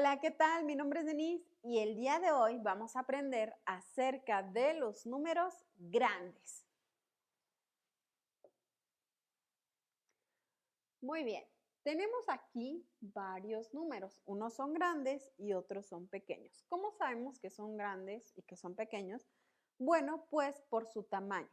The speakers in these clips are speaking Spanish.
Hola, ¿qué tal? Mi nombre es Denise y el día de hoy vamos a aprender acerca de los números grandes. Muy bien, tenemos aquí varios números. Unos son grandes y otros son pequeños. ¿Cómo sabemos que son grandes y que son pequeños? Bueno, pues por su tamaño.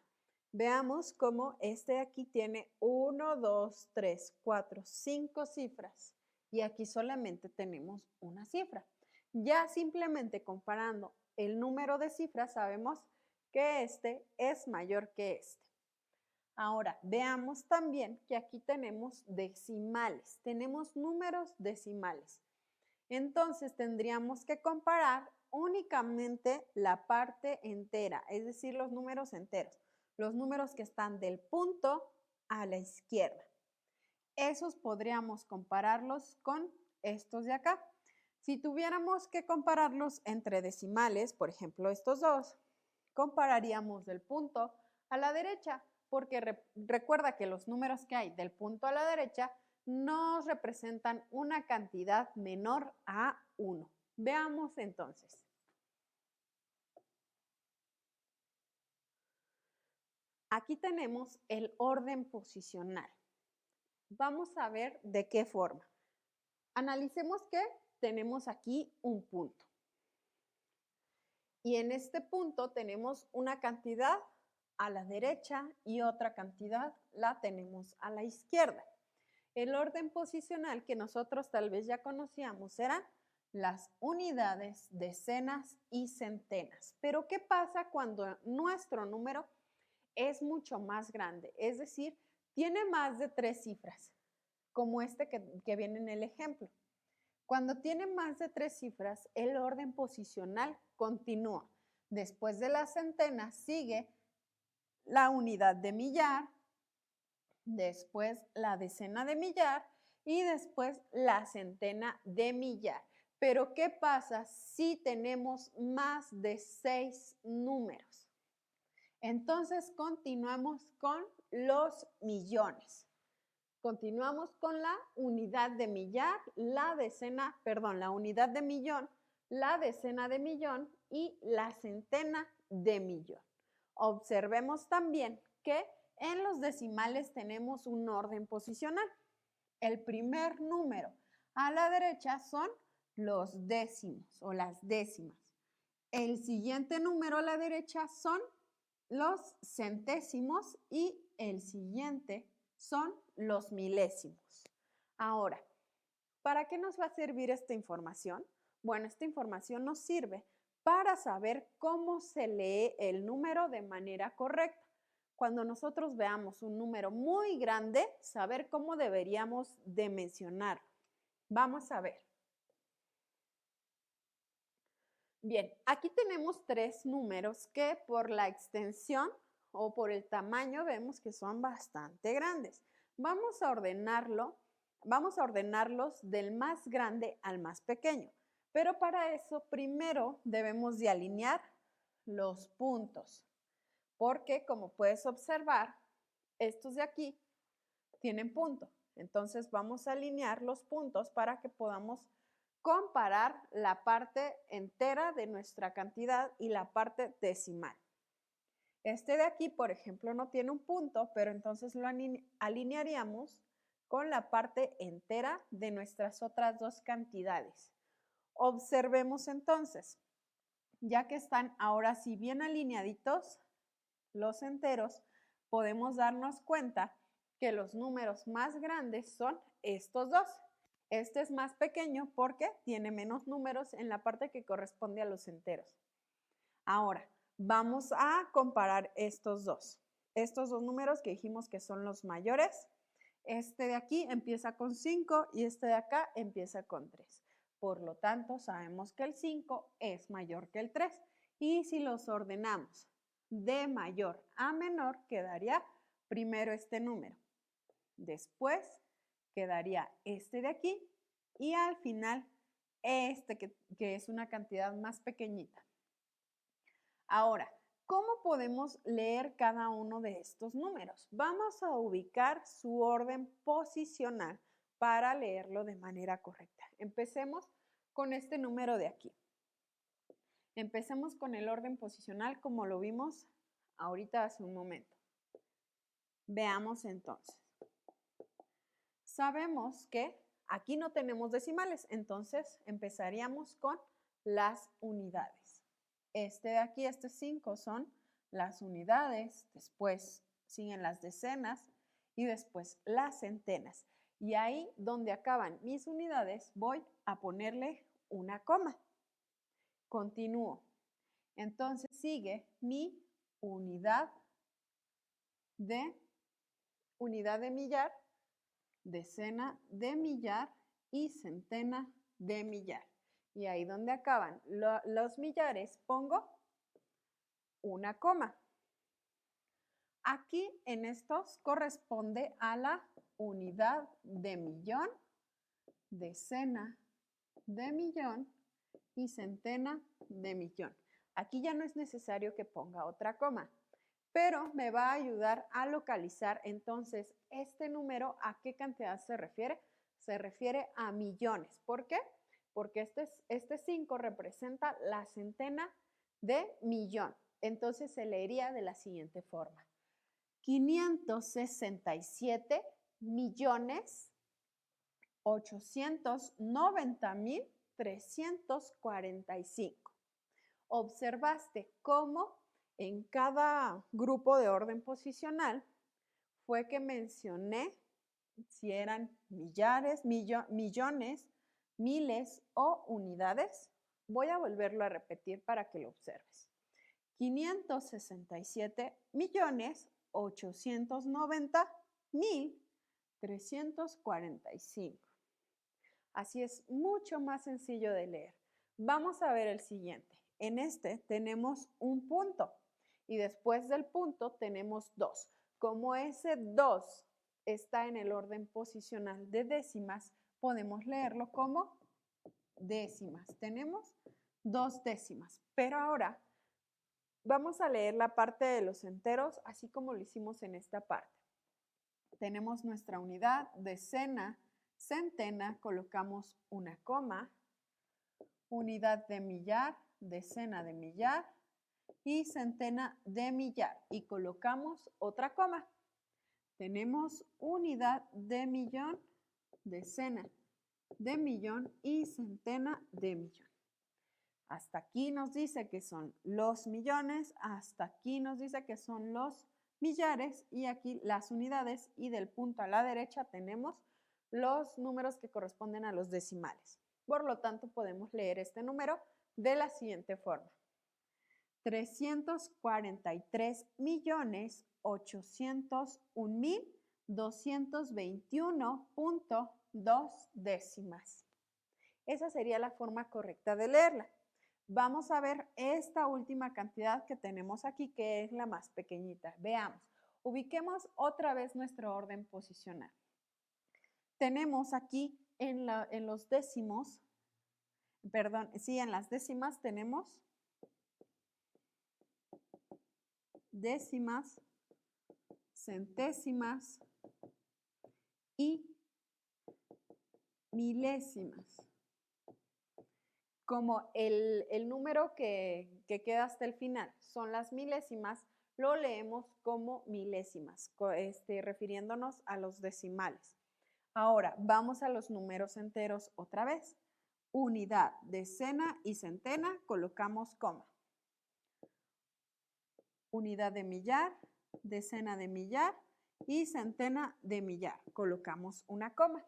Veamos cómo este de aquí tiene 1, 2, 3, 4, 5 cifras y aquí solamente tenemos una cifra. Ya simplemente comparando el número de cifras sabemos que este es mayor que este. Ahora, veamos también que aquí tenemos decimales, tenemos números decimales. Entonces, tendríamos que comparar únicamente la parte entera, es decir, los números enteros, los números que están del punto a la izquierda. Esos podríamos compararlos con estos de acá. Si tuviéramos que compararlos entre decimales, por ejemplo, estos dos, compararíamos del punto a la derecha, porque recuerda que los números que hay del punto a la derecha nos representan una cantidad menor a 1. Veamos entonces. Aquí tenemos el orden posicional. Vamos a ver de qué forma. Analicemos que tenemos aquí un punto. Y en este punto tenemos una cantidad a la derecha y otra cantidad la tenemos a la izquierda. El orden posicional que nosotros tal vez ya conocíamos eran las unidades, decenas y centenas. Pero ¿qué pasa cuando nuestro número es mucho más grande? Es decir, tiene más de 3 cifras, como este que viene en el ejemplo. Cuando tiene más de 3 cifras, el orden posicional continúa. Después de la centena sigue la unidad de millar, después la decena de millar y después la centena de millar. Pero ¿qué pasa si tenemos más de 6 números? Entonces continuamos con los millones. Continuamos con la unidad de millar, la unidad de millón, la decena de millón y la centena de millón. Observemos también que en los decimales tenemos un orden posicional. El primer número a la derecha son los décimos o las décimas. El siguiente número a la derecha son los centésimos y el siguiente son los milésimos. Ahora, ¿para qué nos va a servir esta información? Bueno, esta información nos sirve para saber cómo se lee el número de manera correcta. Cuando nosotros veamos un número muy grande, saber cómo deberíamos de mencionarlo. Vamos a ver. Bien, aquí tenemos 3 números que por la extensión o por el tamaño vemos que son bastante grandes. Vamos a ordenarlos del más grande al más pequeño. Pero para eso primero debemos de alinear los puntos. Porque como puedes observar, estos de aquí tienen punto. Entonces vamos a alinear los puntos para que podamos comparar la parte entera de nuestra cantidad y la parte decimal. Este de aquí, por ejemplo, no tiene un punto, pero entonces lo alinearíamos con la parte entera de nuestras otras dos cantidades. Observemos entonces, ya que están ahora sí bien alineaditos los enteros, podemos darnos cuenta que los números más grandes son estos dos. Este es más pequeño porque tiene menos números en la parte que corresponde a los enteros. Ahora, vamos a comparar estos dos. Estos dos números que dijimos que son los mayores. Este de aquí empieza con 5 y este de acá empieza con 3. Por lo tanto, sabemos que el 5 es mayor que el 3. Y si los ordenamos de mayor a menor, quedaría primero este número. Después quedaría este de aquí y al final este que es una cantidad más pequeñita. Ahora, ¿cómo podemos leer cada uno de estos números? Vamos a ubicar su orden posicional para leerlo de manera correcta. Empecemos con este número de aquí. Empecemos con el orden posicional como lo vimos ahorita hace un momento. Veamos entonces. Sabemos que aquí no tenemos decimales, entonces empezaríamos con las unidades. Este de aquí, este 5 son las unidades, después siguen las decenas y después las centenas. Y ahí donde acaban mis unidades voy a ponerle una coma. Continúo. Entonces sigue mi unidad de millar, decena de millar y centena de millar. Y ahí donde acaban los millares pongo una coma. Aquí en estos corresponde a la unidad de millón, decena de millón y centena de millón. Aquí ya no es necesario que ponga otra coma, pero me va a ayudar a localizar entonces este número a qué cantidad se refiere. Se refiere a millones. ¿Por qué? Porque este 5 representa la centena de millón. Entonces se leería de la siguiente forma. 567 millones 890,345. Observaste cómo en cada grupo de orden posicional fue que mencioné si eran millares, millones, miles o unidades. Voy a volverlo a repetir para que lo observes. 567,890,345. Así es mucho más sencillo de leer. Vamos a ver el siguiente. En este tenemos un punto y después del punto tenemos 2. Como ese 2 está en el orden posicional de décimas, podemos leerlo como décimas. Tenemos 2 décimas, pero ahora vamos a leer la parte de los enteros, así como lo hicimos en esta parte. Tenemos nuestra unidad, decena, centena, colocamos una coma, unidad de millar, decena de millar y centena de millar y colocamos otra coma. Tenemos unidad de millón, decena de millón y centena de millón. Hasta aquí nos dice que son los millones, hasta aquí nos dice que son los millares y aquí las unidades y del punto a la derecha tenemos los números que corresponden a los decimales. Por lo tanto, podemos leer este número de la siguiente forma. 343,801,221.2 décimas. Esa sería la forma correcta de leerla. Vamos a ver esta última cantidad que tenemos aquí, que es la más pequeñita. Veamos. Ubiquemos otra vez nuestro orden posicional. Tenemos aquí en los décimos, en las décimas tenemos décimas, centésimas y milésimas. Como el número que queda hasta el final son las milésimas, lo leemos como milésimas, refiriéndonos a los decimales. Ahora, vamos a los números enteros otra vez. Unidad, decena y centena, colocamos coma. Unidad de millar, decena de millar y centena de millar, colocamos una coma.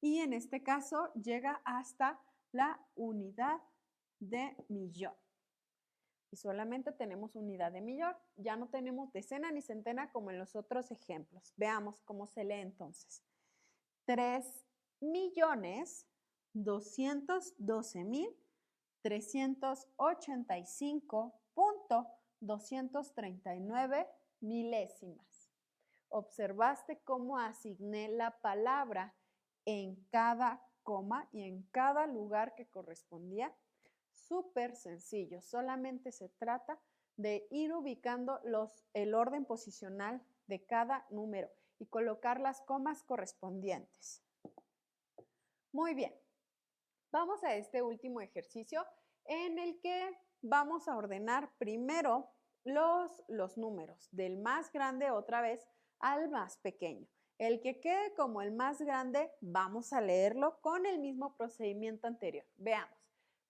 Y en este caso llega hasta la unidad de millón. Y solamente tenemos unidad de millón, ya no tenemos decena ni centena como en los otros ejemplos. Veamos cómo se lee entonces. 3.200.385.239 milésimas. Observaste cómo asigné la palabra en cada coma y en cada lugar que correspondía. Súper sencillo, solamente se trata de ir ubicando el orden posicional de cada número y colocar las comas correspondientes. Muy bien, Vamos a este último ejercicio en el que vamos a ordenar primero los números, del más grande otra vez al más pequeño. El que quede como el más grande, vamos a leerlo con el mismo procedimiento anterior. Veamos.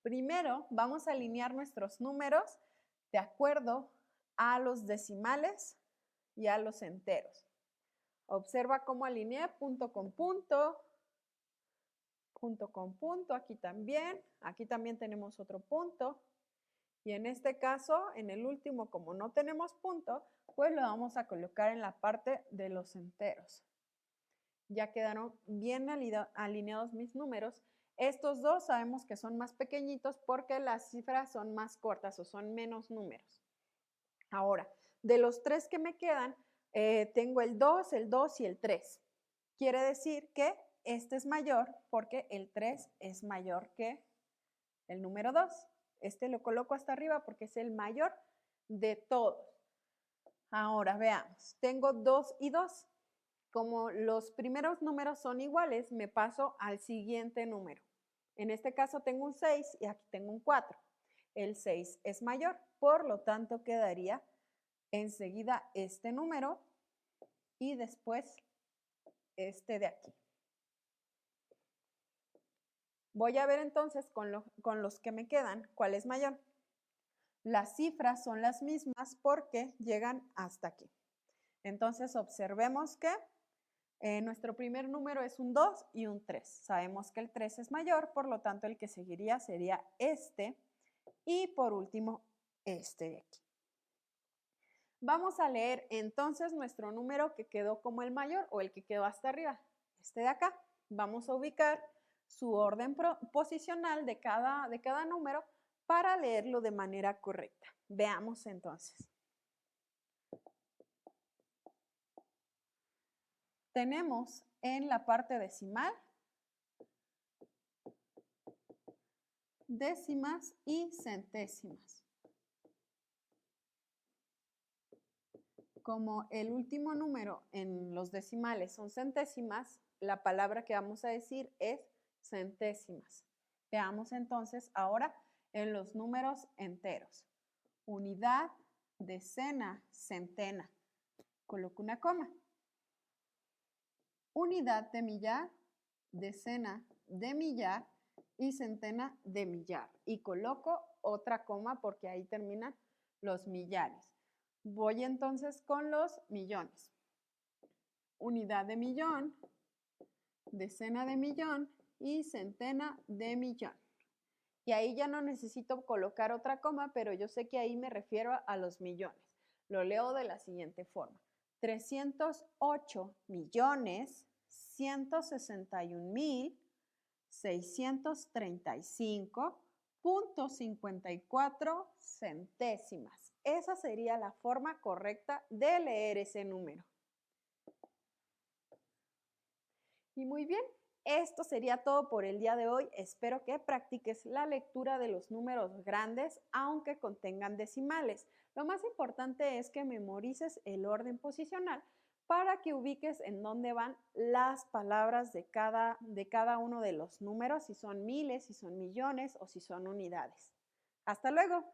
Primero, vamos a alinear nuestros números de acuerdo a los decimales y a los enteros. Observa cómo alineé punto con punto, aquí también tenemos otro punto. Y en este caso, en el último, como no tenemos punto, pues lo vamos a colocar en la parte de los enteros. Ya quedaron bien alineados mis números. Estos dos sabemos que son más pequeñitos porque las cifras son más cortas o son menos números. Ahora, de los tres que me quedan, tengo el 2 y el 3. Quiere decir que este es mayor porque el 3 es mayor que el número 2. Este lo coloco hasta arriba porque es el mayor de todos. Ahora veamos, tengo 2 y 2. Como los primeros números son iguales, me paso al siguiente número. En este caso tengo un 6 y aquí tengo un 4. El 6 es mayor, por lo tanto quedaría enseguida este número y después este de aquí. Voy a ver entonces con los que me quedan cuál es mayor. Las cifras son las mismas porque llegan hasta aquí. Entonces observemos que nuestro primer número es un 2 y un 3. Sabemos que el 3 es mayor, por lo tanto el que seguiría sería este y por último este de aquí. Vamos a leer entonces nuestro número que quedó como el mayor o el que quedó hasta arriba, este de acá. Vamos a ubicar su orden posicional de cada número para leerlo de manera correcta. Veamos entonces. Tenemos en la parte decimal décimas y centésimas. Como el último número en los decimales son centésimas, la palabra que vamos a decir es centésimas. Veamos entonces ahora en los números enteros. Unidad, decena, centena. Coloco una coma. Unidad de millar, decena de millar y centena de millar. Y coloco otra coma porque ahí terminan los millares. Voy entonces con los millones. Unidad de millón, decena de millón y centena de millón. Y ahí ya no necesito colocar otra coma, pero yo sé que ahí me refiero a los millones. Lo leo de la siguiente forma. 308.161.635.54 centésimas. Esa sería la forma correcta de leer ese número. Y muy bien, esto sería todo por el día de hoy. Espero que practiques la lectura de los números grandes, aunque contengan decimales. Lo más importante es que memorices el orden posicional para que ubiques en dónde van las palabras de cada uno de los números, si son miles, si son millones o si son unidades. ¡Hasta luego!